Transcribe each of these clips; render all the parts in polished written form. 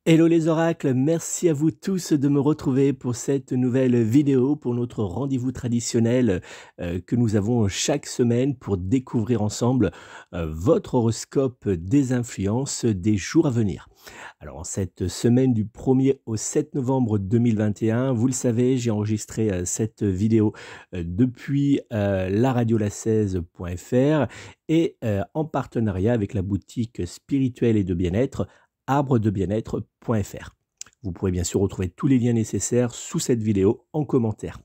Hello les oracles, merci à vous tous de me retrouver pour cette nouvelle vidéo, pour notre rendez-vous traditionnel que nous avons chaque semaine pour découvrir ensemble votre horoscope des influences des jours à venir. Alors en cette semaine du 1er au 7 novembre 2021, vous le savez, j'ai enregistré cette vidéo depuis laradiola16.fr et en partenariat avec la boutique spirituelle et de bien-être arbredebienêtre.fr. Vous pourrez bien sûr retrouver tous les liens nécessaires sous cette vidéo en commentaire.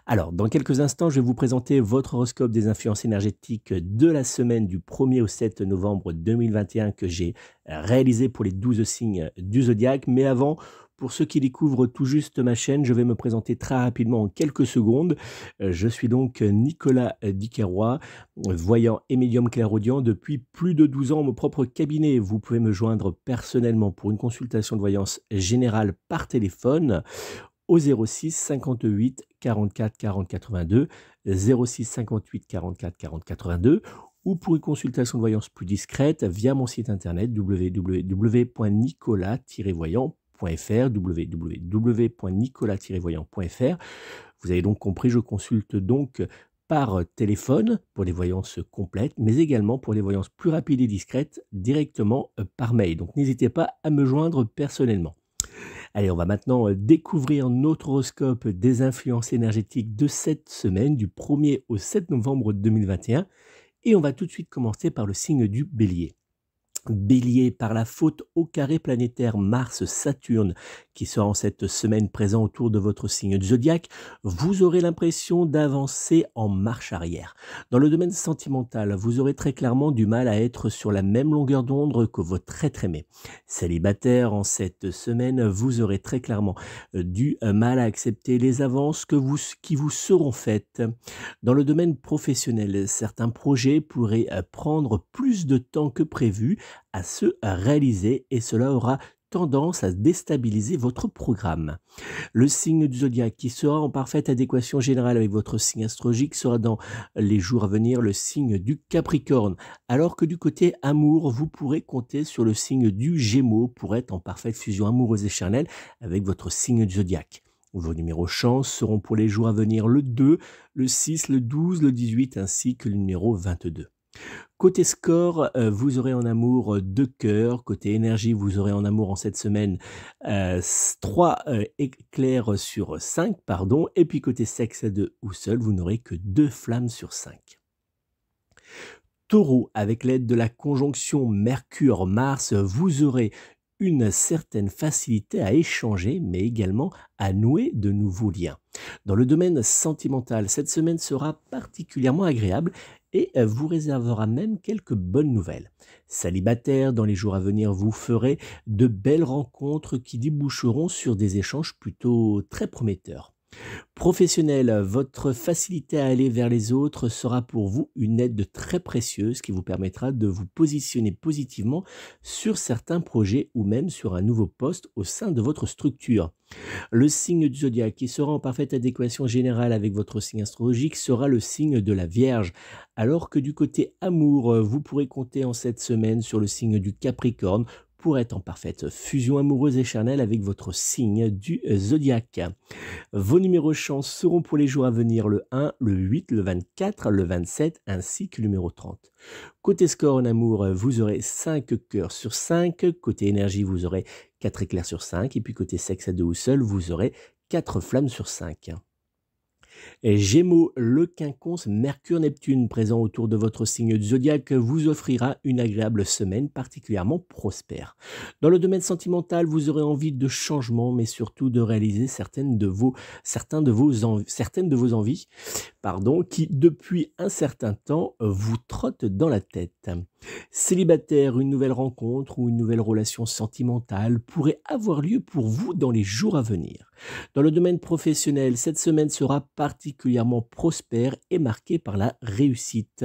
Alors, dans quelques instants, je vais vous présenter votre horoscope des influences énergétiques de la semaine du 1er au 7 novembre 2021 que j'ai réalisé pour les 12 signes du zodiaque. Mais avant, pour ceux qui découvrent tout juste ma chaîne, je vais me présenter très rapidement en quelques secondes. Je suis donc Nicolas Diquerroy, voyant et médium clairaudient depuis plus de 12 ans, mon propre cabinet. Vous pouvez me joindre personnellement pour une consultation de voyance générale par téléphone au 06 58 44 40 82, 06 58 44 40 82, ou pour une consultation de voyance plus discrète via mon site internet www.nicolas-voyant.fr, www.nicolas-voyant.fr. Vous avez donc compris, je consulte donc par téléphone pour les voyances complètes, mais également pour les voyances plus rapides et discrètes directement par mail. Donc n'hésitez pas à me joindre personnellement. Allez, on va maintenant découvrir notre horoscope des influences énergétiques de cette semaine, du 1er au 7 novembre 2021. Et on va tout de suite commencer par le signe du Bélier. Bélier, par la faute au carré planétaire Mars-Saturne qui sera en cette semaine présent autour de votre signe du zodiaque, vous aurez l'impression d'avancer en marche arrière. Dans le domaine sentimental, vous aurez très clairement du mal à être sur la même longueur d'onde que votre être aimé. Célibataire, en cette semaine, vous aurez très clairement du mal à accepter les avances qui vous seront faites. Dans le domaine professionnel, certains projets pourraient prendre plus de temps que prévu à se réaliser et cela aura tendance à déstabiliser votre programme. Le signe du zodiaque qui sera en parfaite adéquation générale avec votre signe astrologique sera dans les jours à venir le signe du Capricorne, alors que du côté amour, vous pourrez compter sur le signe du Gémeaux pour être en parfaite fusion amoureuse et charnelle avec votre signe du zodiaque. Vos numéros chance seront pour les jours à venir le 2, le 6, le 12, le 18 ainsi que le numéro 22. Côté score, vous aurez en amour 2 cœurs. Côté énergie, vous aurez en amour en cette semaine 3 éclairs sur 5, pardon. Et puis côté sexe à 2 ou seul, vous n'aurez que 2 flammes sur 5. Taureau, avec l'aide de la conjonction Mercure-Mars, vous aurez une certaine facilité à échanger, mais également à nouer de nouveaux liens. Dans le domaine sentimental, cette semaine sera particulièrement agréable et vous réservera même quelques bonnes nouvelles. Célibataire, dans les jours à venir, vous ferez de belles rencontres qui déboucheront sur des échanges plutôt très prometteurs. Professionnel, votre facilité à aller vers les autres sera pour vous une aide très précieuse qui vous permettra de vous positionner positivement sur certains projets ou même sur un nouveau poste au sein de votre structure. Le signe du zodiaque qui sera en parfaite adéquation générale avec votre signe astrologique sera le signe de la Vierge, alors que du côté amour, vous pourrez compter en cette semaine sur le signe du Capricorne pour être en parfaite fusion amoureuse et charnelle avec votre signe du zodiaque. Vos numéros chance seront pour les jours à venir le 1, le 8, le 24, le 27 ainsi que le numéro 30. Côté score en amour, vous aurez 5 cœurs sur 5. Côté énergie, vous aurez 4 éclairs sur 5. Et puis côté sexe à 2 ou seul, vous aurez 4 flammes sur 5. Et Gémeaux, le quinconce Mercure-Neptune présent autour de votre signe du zodiaque vous offrira une agréable semaine particulièrement prospère. Dans le domaine sentimental, vous aurez envie de changement, mais surtout de réaliser certaines de vos envies, qui depuis un certain temps vous trottent dans la tête. Célibataire, une nouvelle rencontre ou une nouvelle relation sentimentale pourrait avoir lieu pour vous dans les jours à venir. Dans le domaine professionnel, cette semaine sera particulièrement prospère et marquée par la réussite.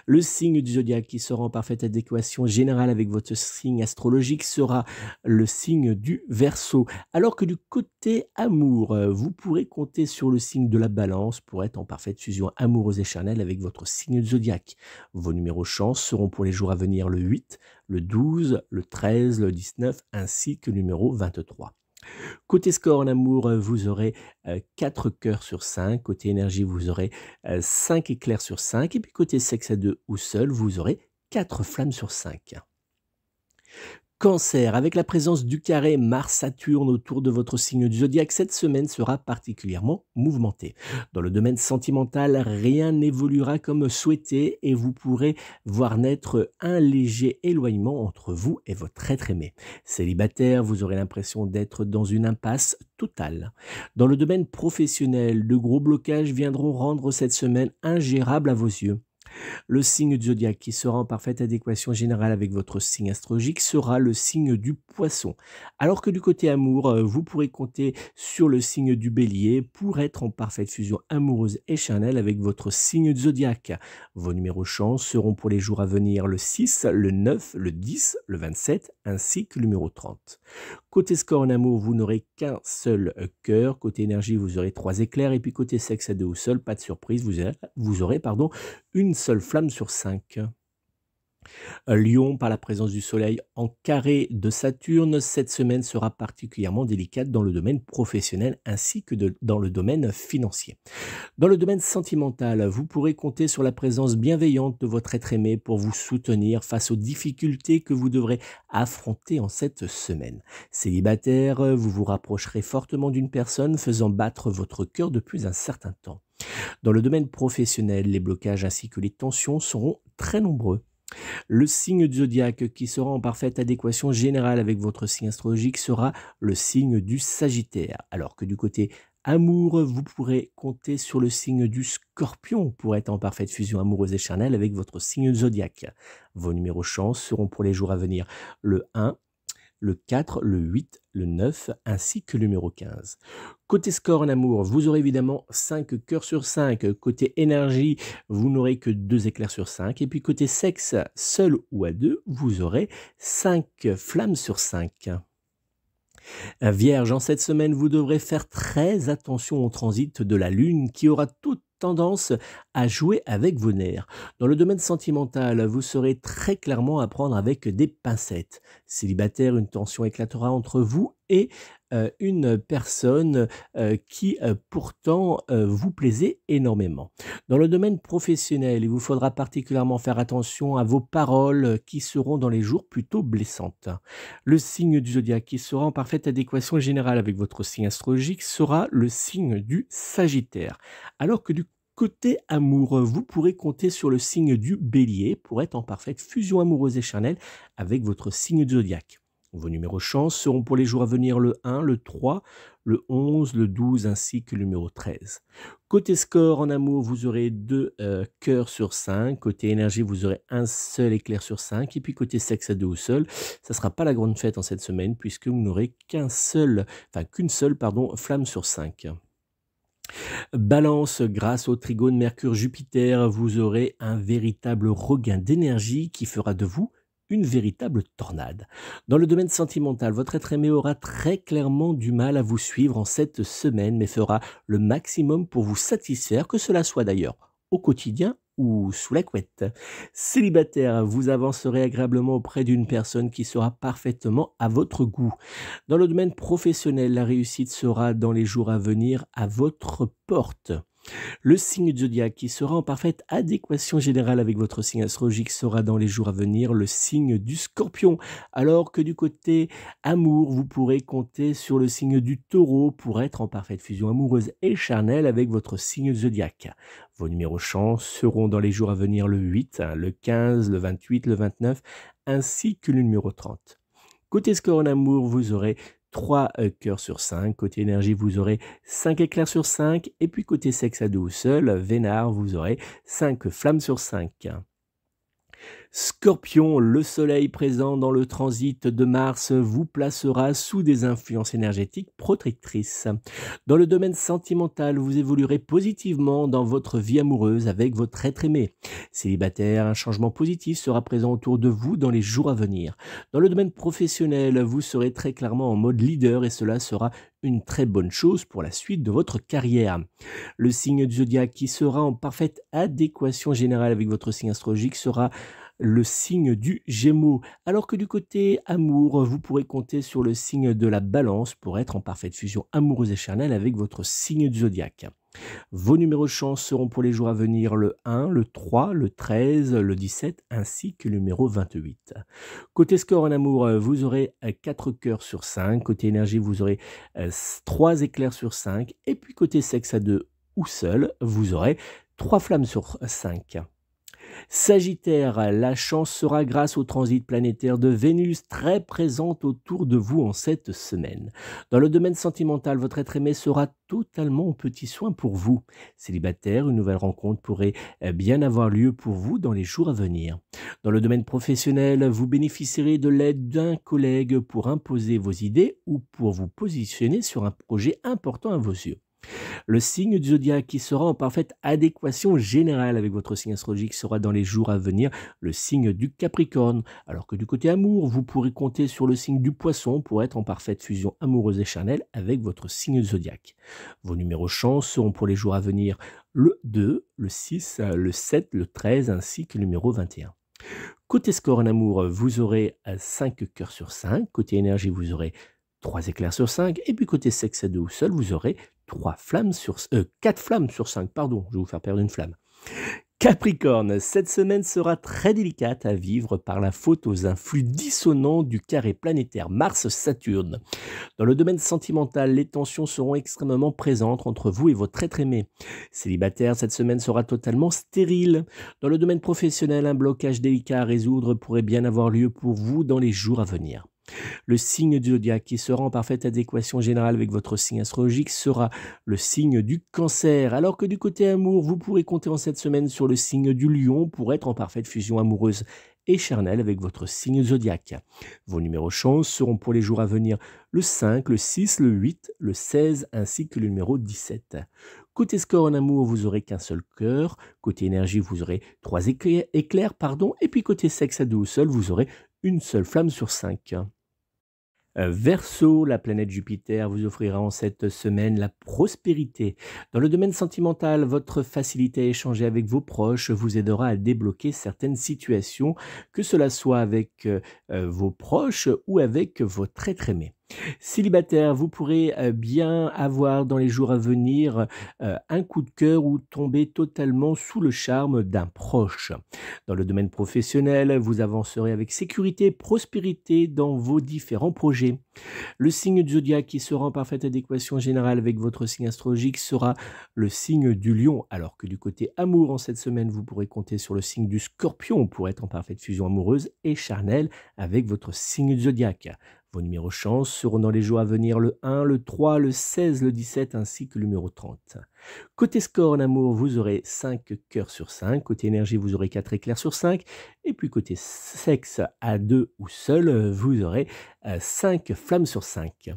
Le signe du zodiaque qui sera en parfaite adéquation générale avec votre signe astrologique sera le signe du Verseau. Alors que du côté amour, vous pourrez compter sur le signe de la Balance pour être en parfaite fusion amoureuse et charnelle avec votre signe du zodiaque. Vos numéros chance seront pour les jours à venir le 8, le 12, le 13, le 19 ainsi que le numéro 23. Côté score en amour, vous aurez 4 cœurs sur 5. Côté énergie, vous aurez 5 éclairs sur 5. Et puis côté sexe à 2 ou seul, vous aurez 4 flammes sur 5. Cancer, avec la présence du carré Mars-Saturne autour de votre signe du zodiaque, cette semaine sera particulièrement mouvementée. Dans le domaine sentimental, rien n'évoluera comme souhaité et vous pourrez voir naître un léger éloignement entre vous et votre être aimé. Célibataire, vous aurez l'impression d'être dans une impasse totale. Dans le domaine professionnel, de gros blocages viendront rendre cette semaine ingérable à vos yeux. Le signe du zodiaque qui sera en parfaite adéquation générale avec votre signe astrologique sera le signe du Poisson. Alors que du côté amour, vous pourrez compter sur le signe du Bélier pour être en parfaite fusion amoureuse et charnelle avec votre signe du zodiaque. Vos numéros chance seront pour les jours à venir le 6, le 9, le 10, le 27 ainsi que le numéro 30. Côté score en amour, vous n'aurez qu'un seul cœur. Côté énergie, vous aurez 3 éclairs. Et puis côté sexe à 2 ou seul, pas de surprise, vous aurez une seule flamme sur 5. Lion, par la présence du Soleil en carré de Saturne, cette semaine sera particulièrement délicate dans le domaine professionnel ainsi que dans le domaine financier. Dans le domaine sentimental, vous pourrez compter sur la présence bienveillante de votre être aimé pour vous soutenir face aux difficultés que vous devrez affronter en cette semaine. Célibataire, vous vous rapprocherez fortement d'une personne faisant battre votre cœur depuis un certain temps. Dans le domaine professionnel, les blocages ainsi que les tensions seront très nombreux. Le signe du zodiaque qui sera en parfaite adéquation générale avec votre signe astrologique sera le signe du Sagittaire. Alors que du côté amour, vous pourrez compter sur le signe du Scorpion pour être en parfaite fusion amoureuse et charnelle avec votre signe du zodiaque. Vos numéros chance seront pour les jours à venir le 1, le 4, le 8, le 9 ainsi que le numéro 15. Côté score en amour, vous aurez évidemment 5 cœurs sur 5. Côté énergie, vous n'aurez que 2 éclairs sur 5. Et puis côté sexe, seul ou à 2, vous aurez 5 flammes sur 5. Vierge, en cette semaine, vous devrez faire très attention au transit de la Lune qui aura toute tendance à jouer avec vos nerfs. Dans le domaine sentimental, vous saurez très clairement à prendre avec des pincettes. Célibataire, une tension éclatera entre vous et une personne qui pourtant vous plaisait énormément. Dans le domaine professionnel, il vous faudra particulièrement faire attention à vos paroles qui seront dans les jours plutôt blessantes. Le signe du zodiaque qui sera en parfaite adéquation générale avec votre signe astrologique sera le signe du Sagittaire. Alors que du côté amour, vous pourrez compter sur le signe du Bélier pour être en parfaite fusion amoureuse et charnelle avec votre signe du zodiaque. Vos numéros chance seront pour les jours à venir le 1, le 3, le 11, le 12 ainsi que le numéro 13. Côté score en amour, vous aurez 2 cœurs sur 5. Côté énergie, vous aurez un seul éclair sur 5. Et puis côté sexe à 2 ou seul, ça ne sera pas la grande fête en cette semaine puisque vous n'aurez qu'une seule flamme sur 5. Balance, grâce au trigone Mercure-Jupiter, vous aurez un véritable regain d'énergie qui fera de vous une véritable tornade. Dans le domaine sentimental, votre être aimé aura très clairement du mal à vous suivre en cette semaine, mais fera le maximum pour vous satisfaire, que cela soit d'ailleurs au quotidien ou sous la couette. Célibataire, vous avancerez agréablement auprès d'une personne qui sera parfaitement à votre goût. Dans le domaine professionnel, la réussite sera dans les jours à venir à votre porte. Le signe du zodiaque qui sera en parfaite adéquation générale avec votre signe astrologique sera dans les jours à venir le signe du Scorpion, alors que du côté amour, vous pourrez compter sur le signe du Taureau pour être en parfaite fusion amoureuse et charnelle avec votre signe zodiaque. Vos numéros chance seront dans les jours à venir le 8, le 15, le 28, le 29 ainsi que le numéro 30. Côté score en amour, vous aurez 3 cœurs sur 5. Côté énergie, vous aurez 5 éclairs sur 5. Et puis côté sexe à 2 ou seul, vénard, vous aurez 5 flammes sur 5. Scorpion, le soleil présent dans le transit de Mars vous placera sous des influences énergétiques protectrices. Dans le domaine sentimental, vous évoluerez positivement dans votre vie amoureuse avec votre être aimé. Célibataire, un changement positif sera présent autour de vous dans les jours à venir. Dans le domaine professionnel, vous serez très clairement en mode leader et cela sera une très bonne chose pour la suite de votre carrière. Le signe du zodiaque qui sera en parfaite adéquation générale avec votre signe astrologique sera le signe du Gémeaux, alors que du côté amour, vous pourrez compter sur le signe de la Balance pour être en parfaite fusion amoureuse et charnelle avec votre signe du zodiaque. Vos numéros de chance seront pour les jours à venir le 1, le 3, le 13, le 17 ainsi que le numéro 28. Côté score en amour, vous aurez 4 cœurs sur 5. Côté énergie, vous aurez 3 éclairs sur 5. Et puis côté sexe à 2 ou seul, vous aurez 3 flammes sur 5. Sagittaire, la chance sera grâce au transit planétaire de Vénus très présente autour de vous en cette semaine. Dans le domaine sentimental, votre être aimé sera totalement au petit soin pour vous. Célibataire, une nouvelle rencontre pourrait bien avoir lieu pour vous dans les jours à venir. Dans le domaine professionnel, vous bénéficierez de l'aide d'un collègue pour imposer vos idées ou pour vous positionner sur un projet important à vos yeux. Le signe du zodiaque qui sera en parfaite adéquation générale avec votre signe astrologique sera dans les jours à venir le signe du Capricorne, alors que du côté amour, vous pourrez compter sur le signe du Poisson pour être en parfaite fusion amoureuse et charnelle avec votre signe du zodiaque. Vos numéros chance seront pour les jours à venir le 2, le 6, le 7, le 13 ainsi que le numéro 21. Côté score en amour, vous aurez 5 cœurs sur 5. Côté énergie, vous aurez 3 éclairs sur 5. Et puis côté sexe à 2 ou seul, vous aurez 4 flammes sur 5. Pardon, je vais vous faire perdre une flamme. Capricorne, cette semaine sera très délicate à vivre par la faute aux influx dissonants du carré planétaire Mars-Saturne. Dans le domaine sentimental, les tensions seront extrêmement présentes entre vous et votre être aimé. Célibataire, cette semaine sera totalement stérile. Dans le domaine professionnel, un blocage délicat à résoudre pourrait bien avoir lieu pour vous dans les jours à venir. Le signe du zodiaque qui sera en parfaite adéquation générale avec votre signe astrologique sera le signe du Cancer, alors que du côté amour, vous pourrez compter en cette semaine sur le signe du Lion pour être en parfaite fusion amoureuse et charnelle avec votre signe zodiaque. Vos numéros chance seront pour les jours à venir le 5, le 6, le 8, le 16 ainsi que le numéro 17. Côté score en amour, vous aurez qu'un seul cœur. Côté énergie, vous aurez 3 éclairs, et puis côté sexe à 2 ou seul, vous aurez une seule flamme sur 5. Verseau, la planète Jupiter vous offrira en cette semaine la prospérité. Dans le domaine sentimental, votre facilité à échanger avec vos proches vous aidera à débloquer certaines situations, que cela soit avec vos proches ou avec votre être aimé. Célibataire, vous pourrez bien avoir dans les jours à venir un coup de cœur ou tomber totalement sous le charme d'un proche. Dans le domaine professionnel, vous avancerez avec sécurité et prospérité dans vos différents projets. Le signe du zodiaque qui sera en parfaite adéquation générale avec votre signe astrologique sera le signe du Lion, alors que du côté amour en cette semaine, vous pourrez compter sur le signe du Scorpion pour être en parfaite fusion amoureuse et charnelle avec votre signe du zodiaque. Vos numéros chance seront dans les jours à venir le 1, le 3, le 16, le 17 ainsi que le numéro 30. Côté score en amour, vous aurez 5 cœurs sur 5. Côté énergie, vous aurez 4 éclairs sur 5. Et puis côté sexe à 2 ou seul, vous aurez 5 flammes sur 5.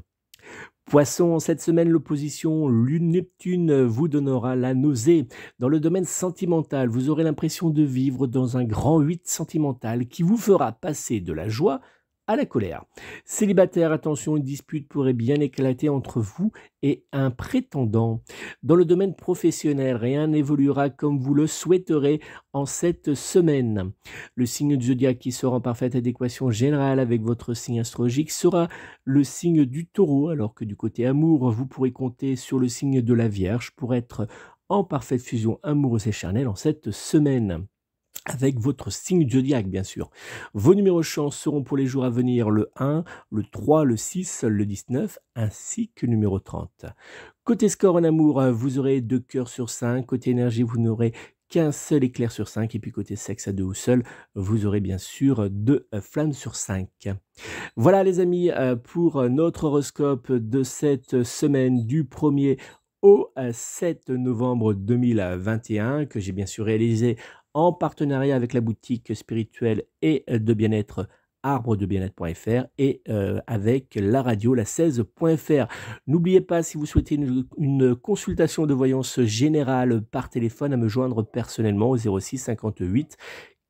Poisson, cette semaine, l'opposition Lune-Neptune vous donnera la nausée. Dans le domaine sentimental, vous aurez l'impression de vivre dans un grand 8 sentimental qui vous fera passer de la joie à la colère. Célibataire, attention, une dispute pourrait bien éclater entre vous et un prétendant. Dans le domaine professionnel, rien n'évoluera comme vous le souhaiterez en cette semaine. Le signe du zodiaque qui sera en parfaite adéquation générale avec votre signe astrologique sera le signe du Taureau, alors que du côté amour, vous pourrez compter sur le signe de la Vierge pour être en parfaite fusion amoureuse et charnelle en cette semaine. Avec votre signe zodiaque, bien sûr. Vos numéros chance seront pour les jours à venir le 1, le 3, le 6, le 19, ainsi que le numéro 30. Côté score en amour, vous aurez 2 cœurs sur 5. Côté énergie, vous n'aurez qu'un seul éclair sur 5. Et puis côté sexe à 2 ou seul, vous aurez bien sûr 2 flammes sur 5. Voilà les amis, pour notre horoscope de cette semaine du 1er au 7 novembre 2021, que j'ai bien sûr réalisé en partenariat avec la boutique spirituelle et de bien-être arbredebienêtre.fr et avec la radio la 16.fr. N'oubliez pas, si vous souhaitez une consultation de voyance générale par téléphone, à me joindre personnellement au 06 58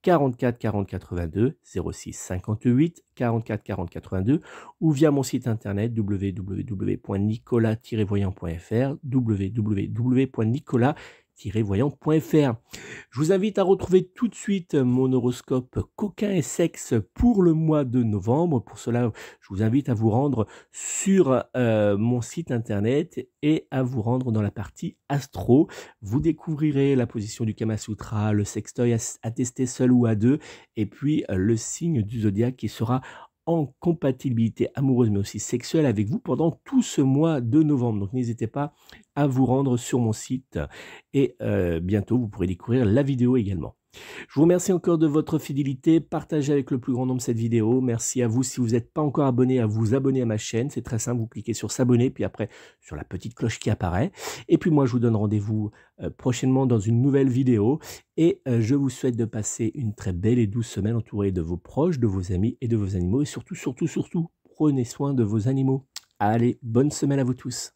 44 40 82, 06 58 44 40 82 ou via mon site internet www.nicolas-voyant.fr, www.nicolas-voyant.fr. Je vous invite à retrouver tout de suite mon horoscope coquin et sexe pour le mois de novembre. Pour cela, je vous invite à vous rendre sur mon site internet et à vous rendre dans la partie astro. Vous découvrirez la position du Kama Sutra, le sextoy à tester seul ou à deux, et puis le signe du zodiaque qui sera en compatibilité amoureuse mais aussi sexuelle avec vous pendant tout ce mois de novembre. Donc n'hésitez pas à vous rendre sur mon site et bientôt vous pourrez découvrir la vidéo également. Je vous remercie encore de votre fidélité, partagez avec le plus grand nombre cette vidéo. Merci à vous. Si vous n'êtes pas encore abonné, à vous abonner à ma chaîne, c'est très simple, vous cliquez sur s'abonner, puis après sur la petite cloche qui apparaît. Et puis moi je vous donne rendez-vous prochainement dans une nouvelle vidéo et je vous souhaite de passer une très belle et douce semaine entourée de vos proches, de vos amis et de vos animaux et surtout, prenez soin de vos animaux. Allez, bonne semaine à vous tous.